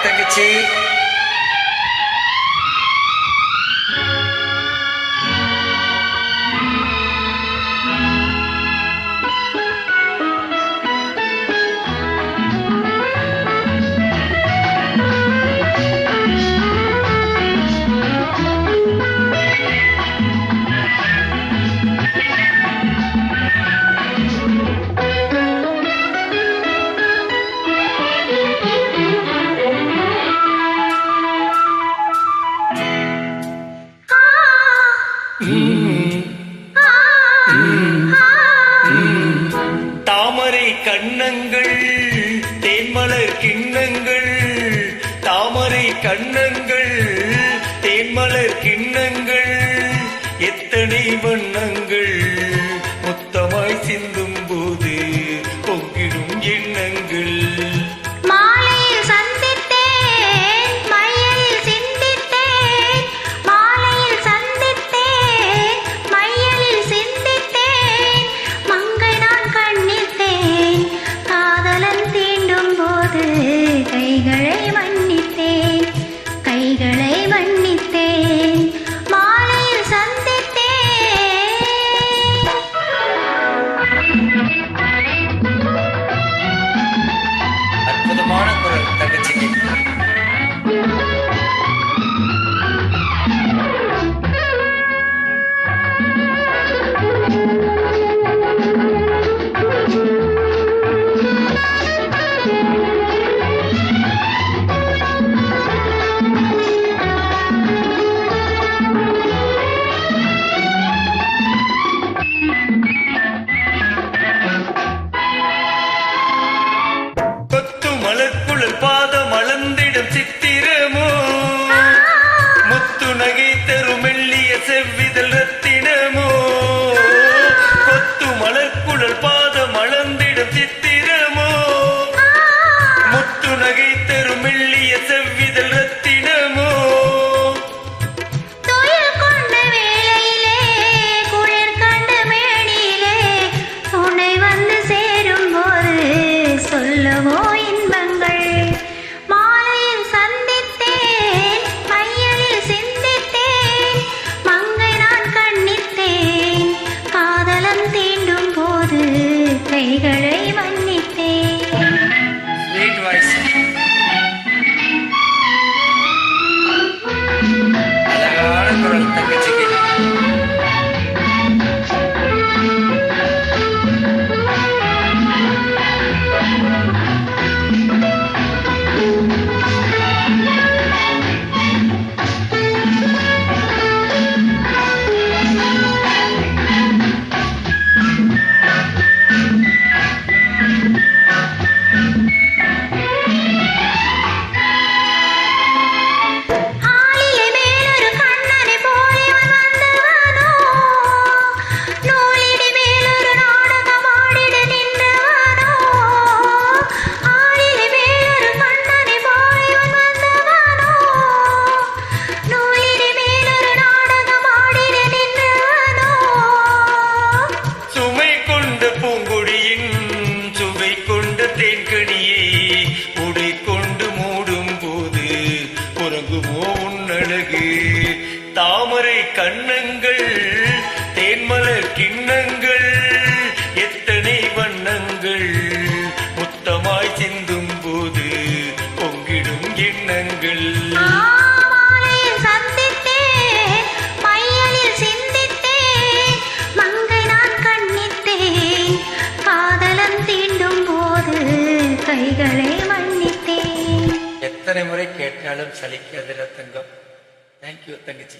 தங்கச்சி. தாமரை கண்ணங்கள் தேன்மலர் கிண்ணங்கள், தாமரை கண்ணங்கள் தேன்மலர் கிண்ணங்கள், எத்தனை வண்ணங்கள் மொத்தமாய் சிந்தும் போது பொங்கிடும் எண்ணங்கள். கைகளை மன்னித்தேன், கைகளை மன்னித்தேன், மாலையில் சந்தித்தேன். அற்புதமான குரல் தங்கச்சிக்கு. பாதம் அளந்திடும் சித்திரமோ, முத்து நகை தரும் மெல்லிய செவ்விதழ் ரத்தினமோ, கொத்து மலர்குழல் பாதம் அளந்திடும் சித்திரமோ, முத்து நகை தரும் மெல்லிய செவ்விதழ் ரத்தினமோ. சொல்லவோ கைகளை மன்னித்தேன். Sweet voice. அழகான குரல் தங்கச்சிக்கு. தாமரை கண்ணங்கள் தேன்மலர் கிண்ணங்கள், எத்தனை வண்ணங்கள் மொத்தமாய் சிந்தும் போது பொங்கிடும் எண்ணங்கள். கைகளை மன்னித்தேன். எத்தனை முறை கேட்டாலும் சலிக்காத தங்கம். தேங்க்யூ தங்கச்சி.